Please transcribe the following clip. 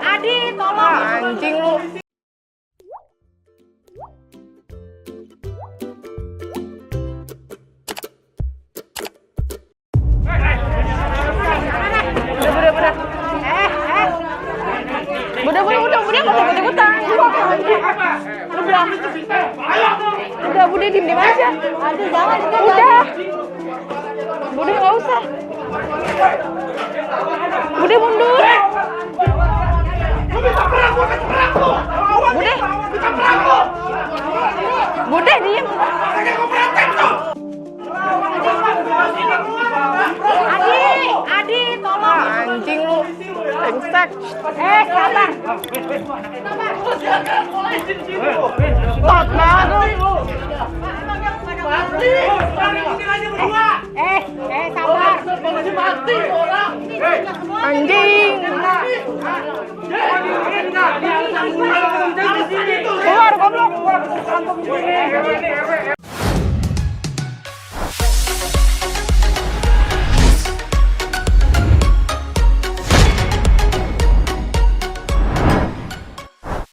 Adi, tolong. Anjing lu. Udah, nggak usah ikutan. Udah, Bude diem aja. Aduh, jangan. Udah, Bude nggak usah. Bude mundur. Bude diem. Adi, tolong. Anjing lu, brengsek. Sabar. Tot banget lu. Sabar. Anjing. Keluar goblok.